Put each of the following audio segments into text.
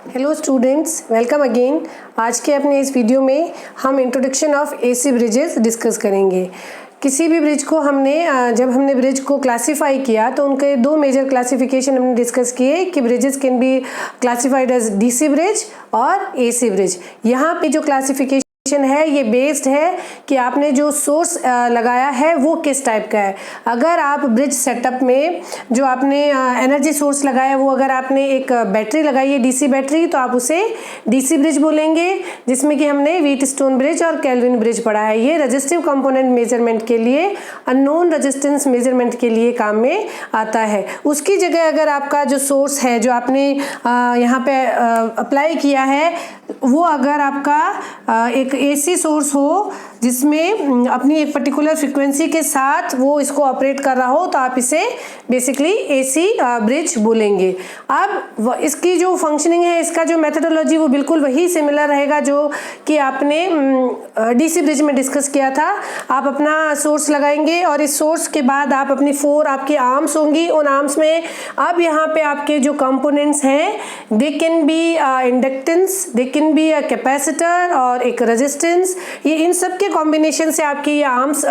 Hello students, welcome again. आज के अपने इस वीडियो में हम introduction of AC bridges discuss करेंगे। किसी भी ब्रिज को जब हमने ब्रिज को क्लासीफाई किया तो उनके दो मेजर क्लासिफिकेशन हमने डिस्कस किए कि bridges can be classified as DC bridge और एसी ब्रिज। यहाँ पे जो क्लासिफिकेशन है ये बेस्ड है कि आपने जो सोर्स लगाया है वो किस टाइप का है। अगर आप ब्रिज सेटअप में जो आपने एनर्जी सोर्स लगाया है वो अगर आपने एक बैटरी लगाई है डीसी बैटरी, तो आप उसे डीसी ब्रिज बोलेंगे, जिसमें कि हमने व्हीटस्टोन ब्रिज और केल्विन ब्रिज पढ़ा है। ये रेजिस्टिव कंपोनेंट मेजरमेंट के लिए, अननोन रेजिस्टेंस मेजरमेंट के लिए काम में आता है। उसकी जगह अगर आपका जो सोर्स है जो आपने यहाँ पे अप्लाई किया है वो अगर आपका एक एसी सोर्स हो जिसमें अपनी एक पर्टिकुलर फ्रीक्वेंसी के साथ वो इसको ऑपरेट कर रहा हो, तो आप इसे बेसिकली एसी ब्रिज बोलेंगे। अब इसकी जो फंक्शनिंग है, इसका जो मेथडोलॉजी वो बिल्कुल वही सिमिलर रहेगा जो कि आपने डीसी ब्रिज में डिस्कस किया था। आप अपना सोर्स लगाएंगे और इस सोर्स के बाद आप अपनी 4 आपकी आर्म्स होंगी। उन आर्म्स में अब यहाँ पे आपके जो कंपोनेंट्स हैं, they can be inductance, they can be a capacitor और एक रेजिस्टेंस। ये इन सब के कॉम्बिनेशन से आपकी ये आर्म्स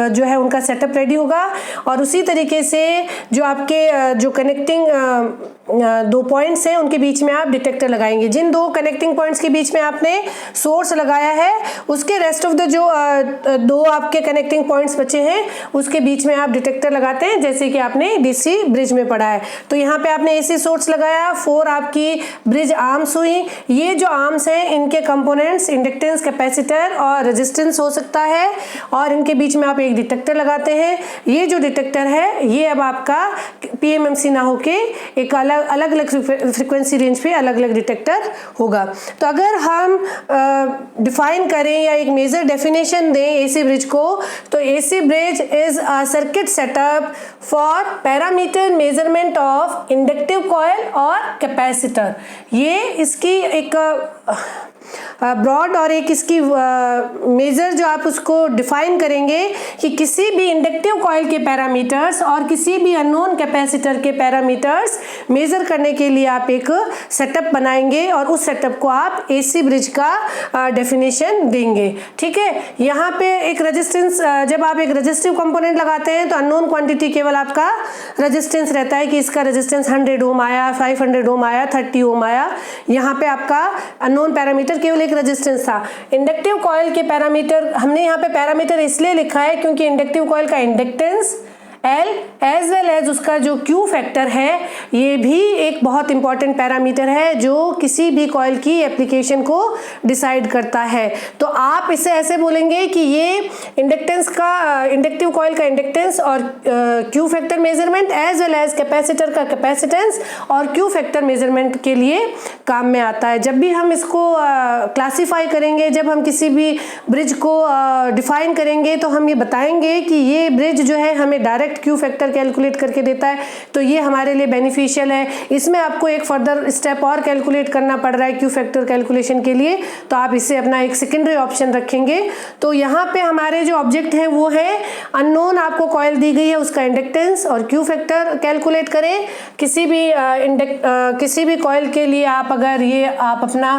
जो है उनका सेटअप रेडी होगा। और उसी तरीके से जो आपके जो कनेक्टिंग 2 पॉइंट्स हैं उनके बीच में आप डिटेक्टर लगाएंगे। जिन 2 कनेक्टिंग पॉइंट्स के बीच में आपने सोर्स लगाया है उसके रेस्ट ऑफ द जो 2 आपके कनेक्टिंग पॉइंट्स बचे हैं उसके बीच में आप डिटेक्टर लगाते हैं, जैसे कि आपने डीसी ब्रिज में पढ़ा है। तो यहाँ पे आपने एसी सोर्स लगाया, 4 आपकी ब्रिज आर्म्स हुई। ये जो आर्म्स हैं इनके कंपोनेंट्स इंडक्टेंस, कैपेसिटर और रेजिस्टेंस हो सकता है, और इनके बीच में आप एक डिटेक्टर लगाते हैं। ये जो डिटेक्टर है ये अब आपका पीएमएमसी ना होके एक अलग अलग फ्रीक्वेंसी रेंज पे अलग अलग डिटेक्टर होगा। तो अगर हम डिफाइन करें या एक मेजर डेफिनेशन दें एसी ब्रिज को, तो AC bridge is a circuit setup for parameter measurement of inductive coil और कैपेसिटर। ये इसकी एक ब्रॉड और एक इसकी मेजर जो आप उसको डिफाइन करेंगे कि किसी भी इंडक्टिव कॉइल के पैरामीटर्स और किसी भी अननोन कैपेसिटर के पैरामीटर्स मेजर करने के लिए आप एक सेटअप बनाएंगे और उस सेटअप को आप एसी ब्रिज का डेफिनेशन देंगे। ठीक है, यहाँ पे एक रेजिस्टेंस, जब आप एक रेजिस्टिव कंपोनेंट लगाते हैं तो अननोन क्वांटिटी केवल आपका रेजिस्टेंस रहता है कि इसका रेजिस्टेंस 100 ओम आया, 500 ओम आया, 30 ओम आया। यहाँ पे आपका अननोन पैरामीटर केवल एक रेजिस्टेंस था। इंडक्टिव कॉइल के पैरामीटर, हमने यहाँ पे पैरामीटर इसलिए लिखा है क्योंकि इंडक्टिव कॉइल का inductance L as well as उसका जो Q फैक्टर है ये भी एक बहुत इंपॉर्टेंट पैरामीटर है जो किसी भी कॉइल की एप्लीकेशन को डिसाइड करता है। तो आप इसे ऐसे बोलेंगे कि ये इंडक्टेंस का, इंडक्टिव कॉइल का इंडक्टेंस और Q factor measurement as well as capacitor का कैपेसिटेंस और Q फैक्टर मेजरमेंट के लिए काम में आता है। जब भी हम इसको क्लासीफाई करेंगे, जब हम किसी भी ब्रिज को डिफाइन करेंगे, तो हम ये बताएंगे कि ये ब्रिज जो है हमें डायरेक्ट क्यू फैक्टर कैलकुलेट करके देता है, तो ये हमारे लिए बेनिफिशियल है। इसमें आपको एक फर्दर स्टेप और कैलकुलेट करना पड़ रहा है क्यू फैक्टर कैलकुलेशन के लिए, तो आप इसे अपना एक सेकेंडरी ऑप्शन रखेंगे। तो यहाँ पे हमारे जो ऑब्जेक्ट है वो है अननोन, आपको कॉइल दी गई है उसका इंडक्टेंस और क्यू फैक्टर कैलकुलेट करें। किसी भी कॉइल के लिए आप अगर ये आप अपना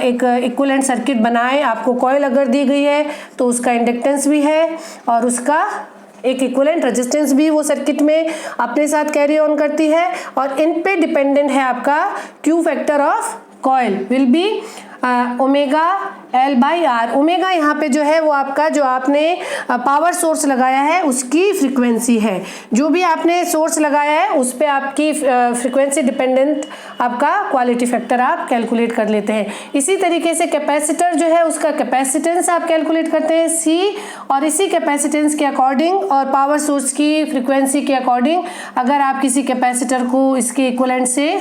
एक इक्विवेलेंट सर्किट बनाएं, आपको कॉइल अगर दी गई है तो उसका इंडक्टेंस भी है और उसका एक इक्विवेलेंट रेजिस्टेंस भी वो सर्किट में अपने साथ कैरी ऑन करती है, और इन पे डिपेंडेंट है आपका Q factor of coil will be omega L by R. Omega यहाँ पे जो है वो आपका जो आपने पावर सोर्स लगाया है उसकी फ्रीक्वेंसी है। जो भी आपने सोर्स लगाया है उस पे आपकी फ्रीक्वेंसी डिपेंडेंट आपका क्वालिटी फैक्टर आप कैलकुलेट कर लेते हैं। इसी तरीके से कैपेसिटर जो है उसका कैपेसिटेंस आप कैलकुलेट करते हैं C, और इसी कैपेसिटेंस के अकॉर्डिंग और पावर सोर्स की फ्रीक्वेंसी के अकॉर्डिंग अगर आप किसी कैपेसिटर को इसके इक्विवेलेंट से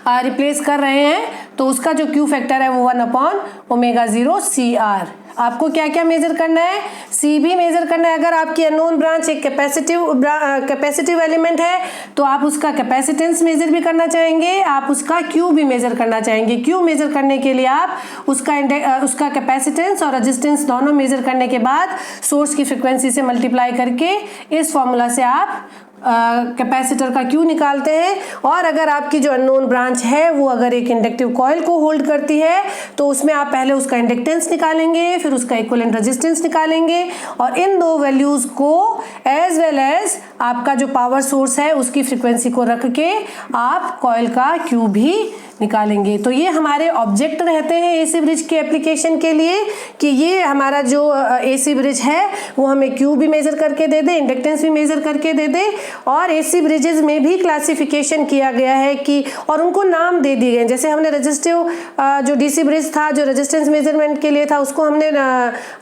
रिप्लेस कर रहे हैं तो उसका जो क्यू फैक्टर है वो 1/ओमेगा 0 CR। आपको क्या क्या मेजर करना है, सी भी मेजर करना है। अगर आपकी अननोन ब्रांच एक कैपेसिटिव एलिमेंट है तो आप उसका कैपेसिटेंस मेजर भी करना चाहेंगे, आप उसका क्यू भी मेजर करना चाहेंगे। क्यू मेजर करने के लिए आप उसका कैपेसिटेंस और रेजिस्टेंस दोनों मेजर करने के बाद सोर्स की फ्रीक्वेंसी से मल्टीप्लाई करके इस फॉर्मूला से आप कैपेसिटर का Q निकालते हैं। और अगर आपकी जो अननोन ब्रांच है वो अगर एक इंडक्टिव कॉइल को होल्ड करती है तो उसमें आप पहले उसका इंडक्टेंस निकालेंगे, फिर उसका इक्विवेलेंट रेजिस्टेंस निकालेंगे और इन दो वैल्यूज को एज वेल एज आपका जो पावर सोर्स है उसकी फ्रीक्वेंसी को रख के आप कॉइल का Q भी निकालेंगे। तो ये हमारे ऑब्जेक्ट रहते हैं एसी ब्रिज के एप्लीकेशन के लिए कि ये हमारा जो एसी ब्रिज है वो हमें Q भी मेजर करके दे दे, इंडक्टेंस भी मेजर करके दे दे। और एसी ब्रिजेस में भी क्लासिफिकेशन किया गया है कि और उनको नाम दे दिए गए। जैसे हमने रजिस्टिव जो डीसी ब्रिज था जो रेजिस्टेंस मेजरमेंट के लिए था उसको हमने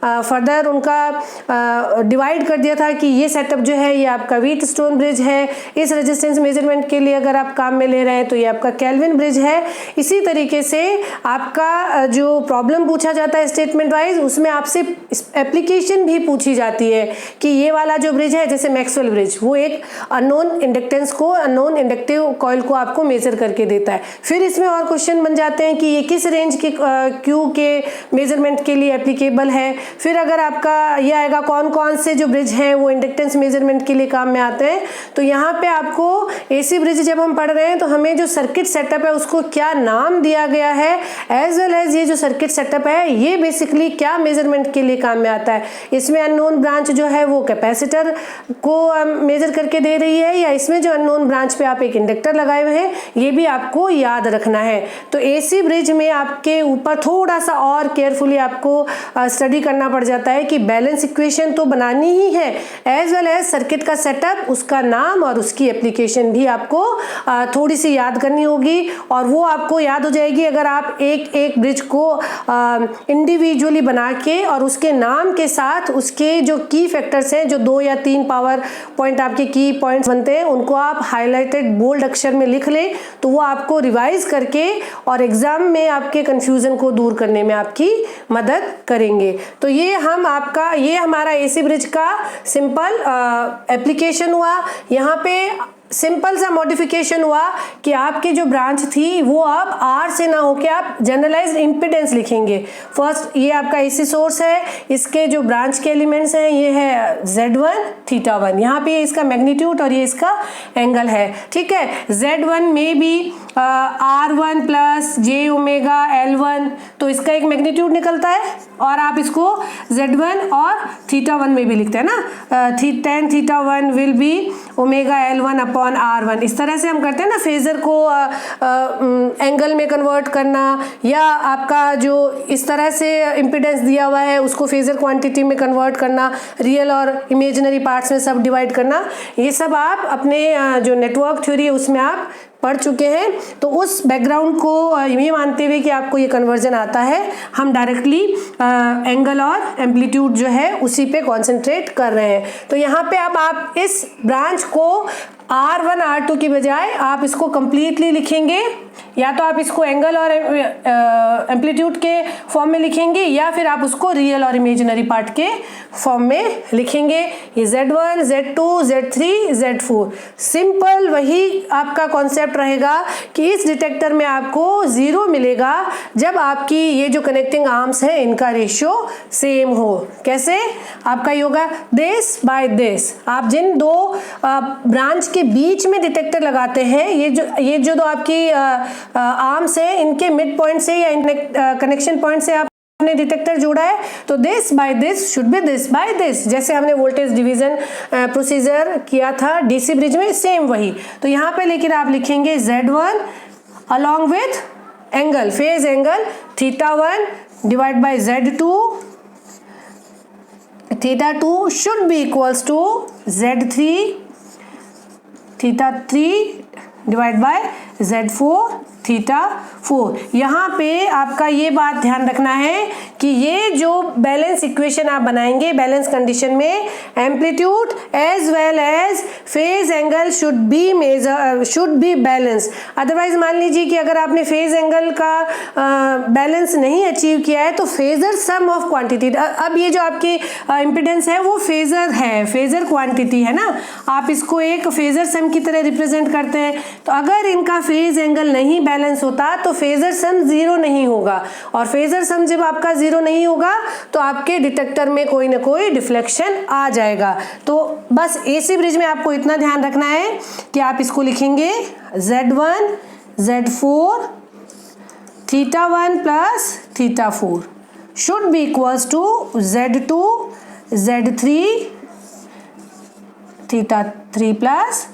फर्दर उनका डिवाइड कर दिया था कि ये सेटअप जो है ये आपका व्हीटस्टोन ब्रिज है, इस रेजिस्टेंस मेजरमेंट के लिए अगर आप काम में ले रहे हैं तो ये आपका केल्विन ब्रिज है। इसी तरीके से आपका जो प्रॉब्लम पूछा जाता है स्टेटमेंट वाइज उसमें आपसे एप्लीकेशन भी पूछी जाती है कि ये वाला जो ब्रिज है जैसे मैक्सवेल ब्रिज वो एक अननोन इंडक्टेंस को अननोन इंडक्टिव कॉइल को आपको मेजर करके देता है। फिर इसमें और क्वेश्चन बन जाते हैं कि ये किस रेंज के Q के मेजरमेंट के लिए एप्लीकेबल है। फिर अगर आपका ये आएगा कौन कौन से जो ब्रिज हैं वो इंडक्टेंस मेजरमेंट के लिए काम में आते हैं। तो यहाँ पे आपको एसी ब्रिज जब हम पढ़ रहे हैं तो हमें जो सर्किट सेटअप है उसको क्या नाम दिया गया है एज वेल एज ये जो सर्किट सेटअप है ये बेसिकली क्या मेजरमेंट के लिए काम में आता है। इसमें अननोन ब्रांच जो है वो कैपेसिटर को मेजर करके दे रही है या इसमें जो अननोन ब्रांच पे आप एक इंडक्टर लगाए हुए हैं ये भी आपको याद रखना है। तो एसी ब्रिज में आपके ऊपर थोड़ा सा और केयरफुली आपको स्टडी करना पड़ जाता है कि बैलेंस इक्वेशन तो बनानी ही है एज वेल एज सर्किट का सेटअप, उसका नाम और उसकी एप्लीकेशन भी आपको थोड़ी सी याद करनी होगी। और वो आपको याद हो जाएगी अगर आप एक एक ब्रिज को इंडिविजुअली बना के और उसके नाम के साथ उसके जो की फैक्टर्स हैं जो 2 या 3 पावर पॉइंट आपके की पॉइंट्स बनते हैं उनको आप हाईलाइटेड बोल्ड अक्षर में लिख लें तो वो आपको रिवाइज करके और एग्जाम में आपके कंफ्यूजन को दूर करने में आपकी मदद करेंगे। तो ये हमारा एसी ब्रिज का सिंपल एप्लीकेशन हुआ। यहाँ पे सिंपल सा मॉडिफिकेशन हुआ कि आपकी जो ब्रांच थी वो अब R से ना होके आप जनरलाइज्ड इम्पीडेंस लिखेंगे। फर्स्ट ये आपका एसी सोर्स है, इसके जो ब्रांच के एलिमेंट्स हैं ये है Z1 θ1, यहाँ पे इसका मैग्नीट्यूड और ये इसका एंगल है। ठीक है, Z1 में भी R1 plus j omega L1 तो इसका एक मैग्नीट्यूड निकलता है और आप इसको Z1 और θ1 में भी लिखते हैं ना, tan θ1 will be omega L1 upon R1। इस तरह से हम करते हैं ना फेजर को एंगल में कन्वर्ट करना या आपका जो इस तरह से इम्पीडेंस दिया हुआ है उसको फेजर क्वांटिटी में कन्वर्ट करना, रियल और इमेजिनरी पार्ट्स में सब डिवाइड करना, ये सब आप अपने जो नेटवर्क थ्योरी है उसमें आप पढ़ चुके हैं। तो उस बैकग्राउंड को ये मानते हुए कि आपको ये कन्वर्जन आता है हम डायरेक्टली एंगल और एम्पलीट्यूड जो है उसी पे कॉन्सेंट्रेट कर रहे हैं। तो यहाँ पे अब आप इस ब्रांच को R1 R2 की बजाय आप इसको कंप्लीटली लिखेंगे, या तो आप इसको एंगल और एम्पलीट्यूड के फॉर्म में लिखेंगे या फिर आप उसको रियल और इमेजिनरी पार्ट के फॉर्म में लिखेंगे। ये Z1 Z2 Z3 Z4 simple वही आपका कॉन्सेप्ट रहेगा कि इस डिटेक्टर में आपको 0 मिलेगा जब आपकी ये जो कनेक्टिंग आर्म्स है इनका रेशियो सेम हो। कैसे? आपका ये होगा दिस बाय दिस। आप जिन दो ब्रांच के बीच में डिटेक्टर लगाते हैं ये जो दो आपकी आर्म्स है इनके मिड पॉइंट से या कनेक्शन पॉइंट से आपने डिटेक्टर जोड़ा है तो this by this should be this by this. जैसे हमने वोल्टेज डिवीजन प्रोसीजर किया था डीसी ब्रिज में सेम वही। तो यहाँ पे लेकिन आप लिखेंगे Z1 along with angle phase angle θ1 divide by Z2 θ2 should be equals to Z3 θ3 divide by Z4 θ4। यहाँ पे आपका ये बात ध्यान रखना है कि ये जो बैलेंस इक्वेशन आप बनाएंगे बैलेंस कंडीशन में amplitude as well as phase angle should be balance. Otherwise मान लीजिए कि अगर आपने फेज एंगल का बैलेंस नहीं अचीव किया है तो फेजर सम ऑफ क्वांटिटी, अब ये जो आपकी इम्पीडेंस है वो फेजर है, फेजर क्वांटिटी है ना, आप इसको एक फेजर सम की तरह रिप्रेजेंट करते हैं। तो अगर इनका फेज एंगल नहीं बैलेंस होता तो फेजर सम जीरो नहीं होगा, और फेजर सम जब आपका जीरो नहीं होगा तो आपके डिटेक्टर में कोई ना कोई डिफ्लेक्शन आ जाएगा। तो बस एसी ब्रिज में आपको इतना ध्यान रखना है कि आप इसको लिखेंगे Z1 Z4 θ1 plus θ4 should be equals to Z2 Z3 θ3 plus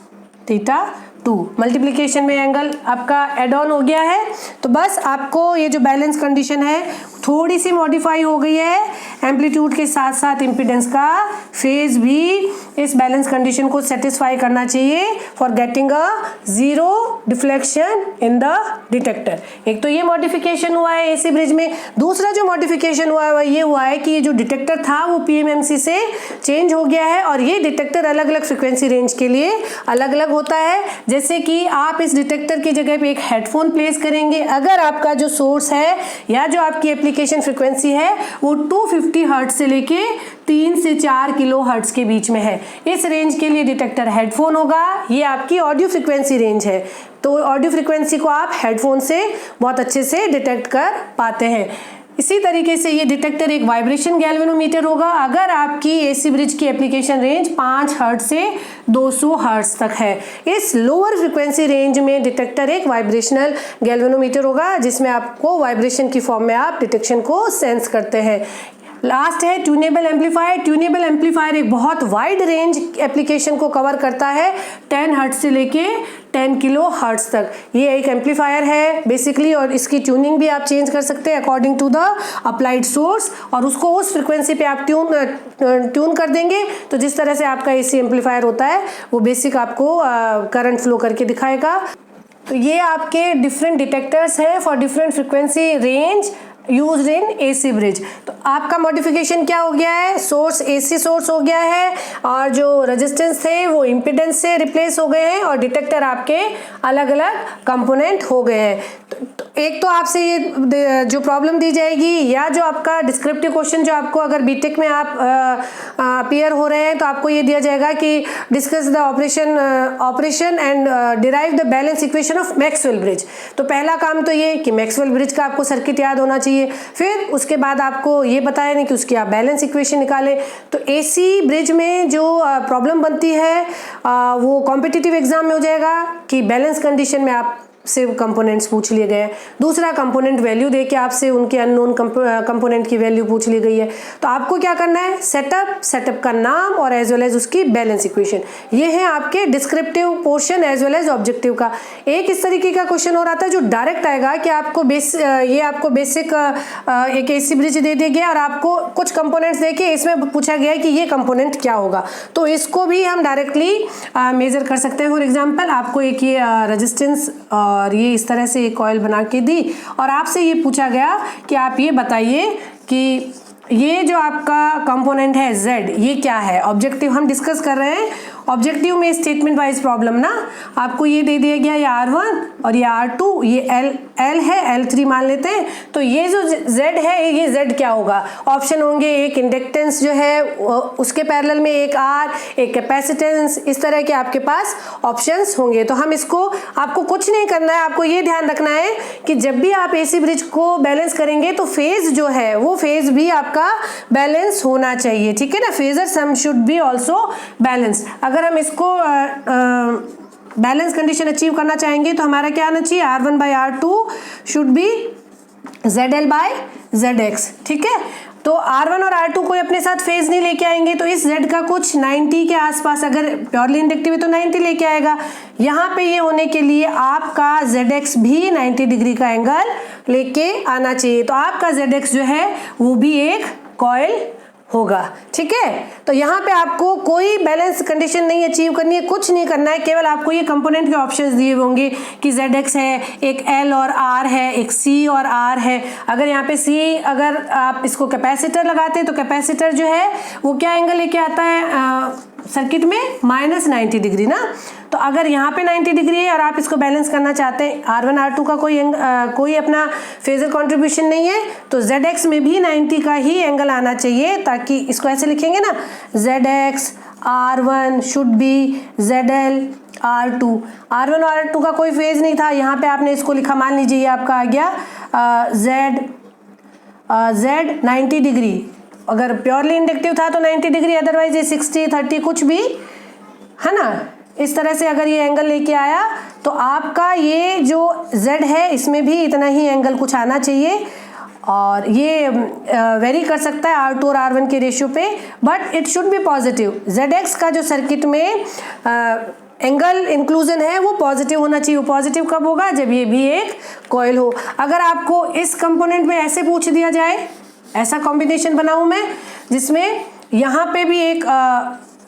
θ2। Multiplication में एंगल आपका एड ऑन हो गया है। तो बस आपको ये जो बैलेंस कंडीशन है थोड़ी सी मॉडिफाई हो गई है, एम्पलीट्यूड के साथ साथ इम्पीडेंस का फेज भी इस बैलेंस कंडीशन को सेटिस्फाई करना चाहिए for getting a zero deflection in the detector. एक तो ये मॉडिफिकेशन हुआ है एसी ब्रिज में। दूसरा जो मॉडिफिकेशन हुआ है ये हुआ है कि ये जो डिटेक्टर था वो पीएमएमसी से चेंज हो गया है, और ये डिटेक्टर अलग अलग फ्रिक्वेंसी रेंज के लिए अलग अलग होता है। जैसे कि आप इस डिटेक्टर की जगह पे एक हेडफोन प्लेस करेंगे, अगर आपका जो सोर्स है या जो आपकी एप्लीकेशन फ्रिक्वेंसी है वो 250 हर्ट्ज से लेके 3 से 4 किलो हर्ट्ज के बीच में है, इस रेंज के लिए डिटेक्टर हेडफोन होगा। ये आपकी ऑडियो फ्रिक्वेंसी रेंज है, तो ऑडियो फ्रिक्वेंसी को आप हेडफोन से बहुत अच्छे से डिटेक्ट कर पाते हैं। इसी तरीके से ये डिटेक्टर एक वाइब्रेशन गैल्वेनोमीटर होगा अगर आपकी एसी ब्रिज की एप्लीकेशन रेंज 5 हर्ट्ज से 200 हर्ट्ज तक है। इस लोअर फ्रिक्वेंसी रेंज में डिटेक्टर एक वाइब्रेशनल गैल्वेनोमीटर होगा जिसमें आपको वाइब्रेशन की फॉर्म में आप डिटेक्शन को सेंस करते हैं। लास्ट है ट्यूनेबल एम्पलीफायर। ट्यूनेबल एम्पलीफायर एक बहुत वाइड रेंज एप्लीकेशन को कवर करता है, 10 हर्ट्ज से लेके 10 किलो हर्ट्ज तक। ये एक एम्पलीफायर है बेसिकली, और इसकी ट्यूनिंग भी आप चेंज कर सकते हैं according to the applied source, और उसको उस फ्रिक्वेंसी पे आप ट्यून कर देंगे तो जिस तरह से आपका एसी एम्पलीफायर होता है वो बेसिक आपको करंट फ्लो करके दिखाएगा। तो ये आपके डिफरेंट डिटेक्टर्स हैं for different frequency range used in AC bridge. तो आपका मॉडिफिकेशन क्या हो गया है, सोर्स एसी सोर्स हो गया है, और जो रेजिस्टेंस थे वो इम्पीडेंस से रिप्लेस हो गए हैं, और डिटेक्टर आपके अलग अलग कंपोनेंट हो गए हैं। तो एक तो आपसे ये जो प्रॉब्लम दी जाएगी, या जो आपका डिस्क्रिप्टिव क्वेश्चन जो आपको अगर बीटेक में आप अपीयर हो रहे हैं तो आपको ये दिया जाएगा कि discuss the operation and derive the balance equation of Maxwell bridge. तो पहला काम तो ये कि मैक्सवेल ब्रिज का आपको सर्किट याद होना चाहिए, फिर उसके बाद आपको ये बताया नहीं कि उसकी आप बैलेंस इक्वेशन निकालें। तो एसी ब्रिज में जो प्रॉब्लम बनती है वो कॉम्पिटिटिव एग्जाम में हो जाएगा कि बैलेंस कंडीशन में आप से कंपोनेंट्स पूछ लिए गए, दूसरा कंपोनेंट वैल्यू देके आपसे उनके अननोन कंपोनेंट की वैल्यू पूछ ली गई है। तो आपको क्या करना है, सेटअप का नाम और एज वेल एज उसकी बैलेंस इक्वेशन, ये है आपके descriptive portion as well as objective का। एक इस तरीके का क्वेश्चन और आता है जो डायरेक्ट आएगा कि आपको बेसिक एक एसी ब्रिज दे दिया गया और आपको कुछ कंपोनेंट्स देके इसमें पूछा गया है कि ये कंपोनेंट क्या होगा, तो इसको भी हम डायरेक्टली मेजर कर सकते हैं। फॉर एग्जाम्पल आपको एक ये रेजिस्टेंस और ये इस तरह से एक कॉइल बना के दी और आपसे ये पूछा गया कि आप ये बताइए कि ये जो आपका कंपोनेंट है Z, ये क्या है। ऑब्जेक्टिव हम डिस्कस कर रहे हैं, ऑब्जेक्टिव में स्टेटमेंट वाइज प्रॉब्लम ना, आपको ये दे दिया गया ये R1 और ये R2, ये L है, L3 मान लेते हैं। तो ये जो Z है ये Z क्या होगा, ऑप्शन होंगे एक इंडक्टेंस जो है उसके पैरेलल में एक R, एक कैपेसिटेंस, इस तरह के आपके पास ऑप्शंस होंगे। तो हम इसको, आपको कुछ नहीं करना है, आपको ये ध्यान रखना है कि जब भी आप एसी ब्रिज को बैलेंस करेंगे तो फेज जो है वो फेज भी आपका बैलेंस होना चाहिए, ठीक है ना। Phasor sum should be also balance. अगर हम इसको बैलेंस कंडीशन अचीव करना चाहेंगे तो हमारा क्या आना चाहिए, R1 by R2 should be ZL by ZX, ठीक है। तो R1 और R2 कोई अपने साथ फेज नहीं लेके आएंगे, तो इस Z का कुछ 90 के आसपास, अगर प्योरली इंडक्टिव है तो 90 लेके आएगा। यहाँ पे ये होने के लिए आपका ZX भी 90 डिग्री का एंगल लेके आना चाहिए। तो आपका ZX जो है वो भी एक कॉइल होगा, ठीक है। तो यहाँ पे आपको कोई बैलेंस कंडीशन नहीं अचीव करनी है, कुछ नहीं करना है, केवल आपको ये कंपोनेंट के ऑप्शंस दिए होंगे कि ZX है, एक L और R है, एक C और R है। अगर यहाँ पे C, अगर आप इसको कैपेसिटर लगाते हैं तो कैपेसिटर जो है वो क्या एंगल लेके आता है सर्किट में, -90 डिग्री ना। तो अगर यहाँ पे 90 डिग्री है और आप इसको बैलेंस करना चाहते हैं, R1 R2 का कोई अपना फेजर कंट्रीब्यूशन नहीं है, तो ZX में भी 90 का ही एंगल आना चाहिए, ताकि इसको ऐसे लिखेंगे ना, ZX R1 should be ZL R2, R1 और R2 का कोई फेज नहीं था, यहाँ पे आपने इसको लिखा, मान लीजिए ये आपका आ गया Z 90 डिग्री, अगर प्योरली इंडक्टिव था तो 90 डिग्री, अदरवाइज ये 60 30 कुछ भी, है ना, इस तरह से अगर ये एंगल लेके आया तो आपका ये जो Z है इसमें भी इतना ही एंगल कुछ आना चाहिए, और ये वेरी कर सकता है R2 और R1 के रेशियो पे, but it should be positive. ZX का जो सर्किट में एंगल इंक्लूजन है वो पॉजिटिव होना चाहिए। वो पॉजिटिव कब होगा? जब ये भी एक कॉइल हो। अगर आपको इस कंपोनेंट में ऐसे पूछ दिया जाए, ऐसा कॉम्बिनेशन बनाऊं मैं जिसमें यहाँ पे भी एक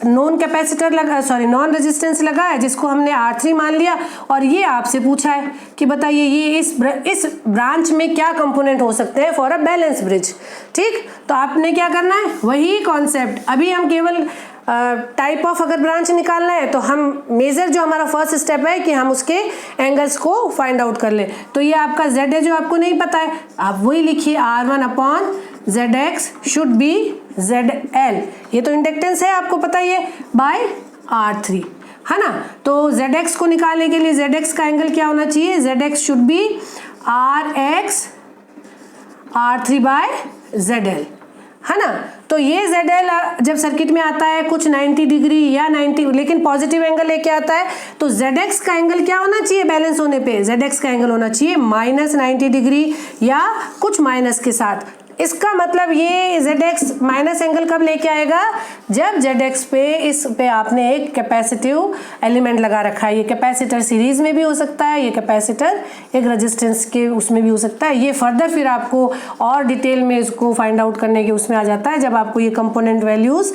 नॉन कैपेसिटर लगा, सॉरी नॉन रेजिस्टेंस लगा है, जिसको हमने R3 मान लिया, और ये आपसे पूछा है कि बताइए ये इस ब्रांच में क्या कंपोनेंट हो सकते हैं फॉर अ बैलेंस ब्रिज। ठीक, तो आपने क्या करना है, वही कॉन्सेप्ट। अभी हम केवल टाइप ऑफ अगर ब्रांच निकालना है तो हम मेजर जो हमारा फर्स्ट स्टेप है कि हम उसके एंगल्स को फाइंड आउट कर ले। तो ये आपका Z है जो आपको नहीं पता है, आप वही लिखिए, R1 upon ZX should B ZL, ये तो इंडक्टेंस है आपको पता ही है, बाय R3, है ना। तो ZX को निकालने के लिए ZX का एंगल क्या होना चाहिए? ZX should be RX R3 by ZL, है ना। तो ये ZL जब सर्किट में आता है कुछ 90 डिग्री या 90, लेकिन पॉजिटिव एंगल लेके आता है, तो ZX का एंगल क्या होना चाहिए बैलेंस होने पे? ZX का एंगल होना चाहिए -90 डिग्री या कुछ माइनस के साथ। इसका मतलब ये ZX माइनस एंगल कब लेके आएगा? जब ZX पे इस पे आपने एक कैपेसिटिव एलिमेंट लगा रखा है। ये कैपेसिटर सीरीज में भी हो सकता है, ये कैपेसिटर एक रेजिस्टेंस के उसमें भी हो सकता है। ये फर्दर फिर आपको और डिटेल में इसको फाइंड आउट करने के उसमें आ जाता है, जब आपको ये कंपोनेंट वैल्यूज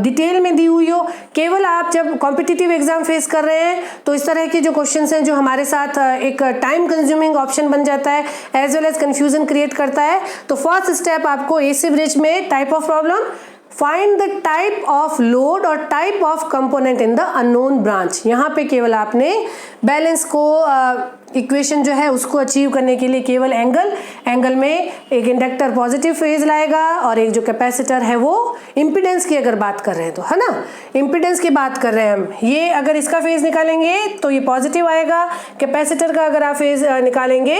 डिटेल में दी हुई हो। केवल आप जब कॉम्पिटिटिव एग्जाम फेस कर रहे हैं तो इस तरह के जो क्वेश्चन हैं जो हमारे साथ एक टाइम कंज्यूमिंग ऑप्शन बन जाता है, as well as confusion create करता है। तो फर्स्ट स्टेप आपको एसी ब्रिज में type of problem, find the type of load और type of component in the unknown branch. यहाँ पे केवल आपने बैलेंस को इक्वेशन जो है उसको अचीव करने के लिए केवल एंगल में एक इंडक्टर पॉजिटिव फेज लाएगा और एक जो कैपेसिटर है वो इम्पीडेंस की अगर बात कर रहे हैं तो, है ना, इम्पीडेंस की बात कर रहे हैं हम, ये अगर इसका फेज निकालेंगे तो ये पॉजिटिव आएगा। कैपेसिटर का अगर आप फेज निकालेंगे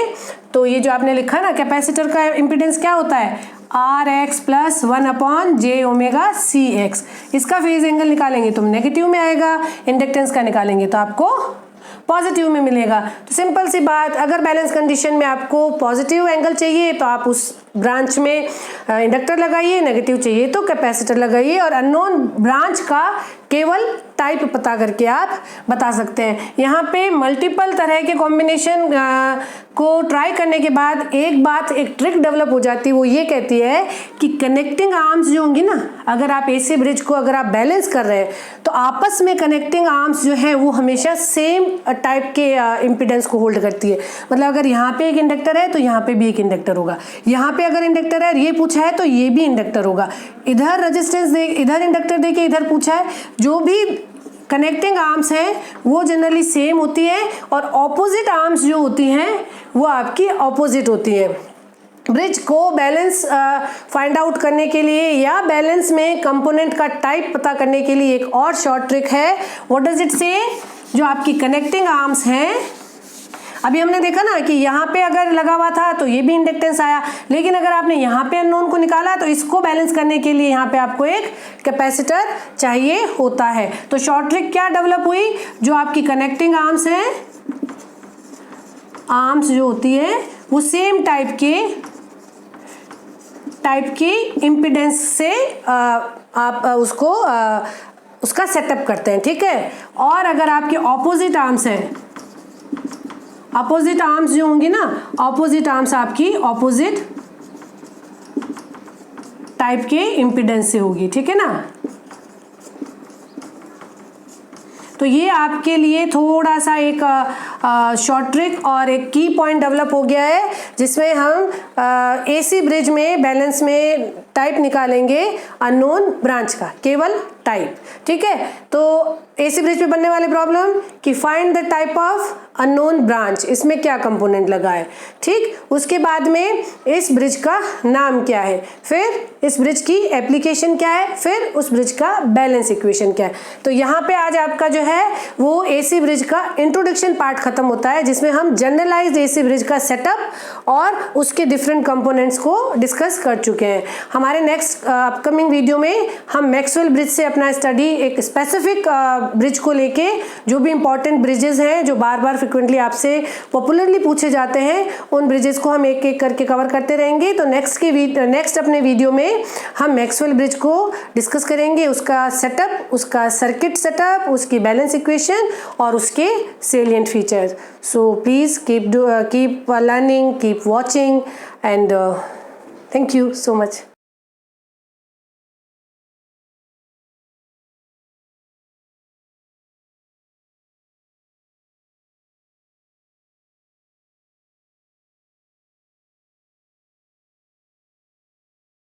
तो ये जो आपने लिखा ना, कैपेसिटर का इम्पीडेंस क्या होता है? RX plus 1 upon j⍵CX। इसका फेज एंगल निकालेंगे तो नेगेटिव में आएगा, इंडक्टेंस का निकालेंगे तो आपको पॉजिटिव में मिलेगा। तो सिंपल सी बात, अगर बैलेंस कंडीशन में आपको पॉजिटिव एंगल चाहिए तो आप उस ब्रांच में इंडक्टर लगाइए, नेगेटिव चाहिए तो कैपेसिटर लगाइए, और अननोन ब्रांच का केवल टाइप पता करके आप बता सकते हैं। यहाँ पे मल्टीपल तरह के कॉम्बिनेशन को ट्राई करने के बाद एक ट्रिक डेवलप हो जाती है, वो ये कहती है कि कनेक्टिंग आर्म्स जो होंगी ना, अगर आप एसी ब्रिज को अगर आप बैलेंस कर रहे हैं तो आपस में कनेक्टिंग आर्म्स जो है वो हमेशा सेम टाइप के इम्पीडेंस को होल्ड करती है। मतलब अगर यहाँ पे एक इंडक्टर है तो यहाँ पे भी एक इंडक्टर होगा, यहाँ पे अगर इंडक्टर है ये पूछा है तो ये भी इंडक्टर होगा, इधर रेजिस्टेंस दे, इधर इंडक्टर दे के इधर पूछा है, जो भी कनेक्टिंग आर्म्स हैं वो जनरली सेम होती है, और ऑपोजिट आर्म्स जो होती हैं वो आपकी ऑपोजिट होती है। ब्रिज को बैलेंस फाइंड आउट करने के लिए या बैलेंस में कंपोनेंट का टाइप पता करने के लिए एक और शॉर्ट ट्रिक है। व्हाट डज इट से? जो आपकी कनेक्टिंग आर्म्स हैं, अभी हमने देखा ना कि यहाँ पे अगर लगा हुआ था तो ये भी इंडक्टेंस आया, लेकिन अगर आपने यहाँ पे अननोन को निकाला तो इसको बैलेंस करने के लिए यहाँ पे आपको एक कैपेसिटर चाहिए होता है। तो शॉर्ट ट्रिक क्या डेवलप हुई? जो आपकी कनेक्टिंग आर्म्स हैं, आर्म्स जो होती है वो सेम टाइप के इम्पीडेंस से आप उसको उसका सेटअप करते हैं, ठीक है। और अगर आपके ऑपोजिट आर्म्स हैं, अपोजिट आर्म्स जो होंगी ना, ऑपोजिट आर्म्स आपकी ऑपोजिट टाइप के इम्पीडेंस से होगी, ठीक है ना। तो ये आपके लिए थोड़ा सा एक शॉर्ट ट्रिक और एक की पॉइंट डेवलप हो गया है, जिसमें हम एसी ब्रिज में बैलेंस में टाइप निकालेंगे अननोन ब्रांच का, केवल टाइप। ठीक है, तो एसी ब्रिज पे बनने वाले प्रॉब्लम कि find the type of unknown branch, इसमें क्या कंपोनेंट लगा है। ठीक, उसके बाद में इस ब्रिज का नाम क्या है, फिर इस ब्रिज की एप्लीकेशन क्या है, फिर उस ब्रिज का बैलेंस इक्वेशन क्या है। तो यहाँ पे आज आपका जो है वो एसी ब्रिज का इंट्रोडक्शन पार्ट खत्म होता है, जिसमें हम जनरलाइज्ड एसी ब्रिज का सेटअप और उसके डिफरेंट कंपोनेंट्स को डिस्कस कर चुके हैं। हमारे नेक्स्ट अपकमिंग वीडियो में हम मैक्सवेल ब्रिज से अपना स्टडी एक स्पेसिफिक ब्रिज को लेके, जो भी इंपॉर्टेंट ब्रिजेस हैं जो बार बार फ्रिक्वेंटली आपसे पॉपुलरली पूछे जाते हैं, उन ब्रिजेस को हम एक एक करके कवर करते रहेंगे। तो नेक्स्ट अपने वीडियो में हम मैक्सवेल ब्रिज को डिस्कस करेंगे, उसका सेटअप, उसका सर्किट सेटअप, उसकी बैलेंस इक्वेशन और उसके salient features. So please keep learning, keep watching and thank you so much.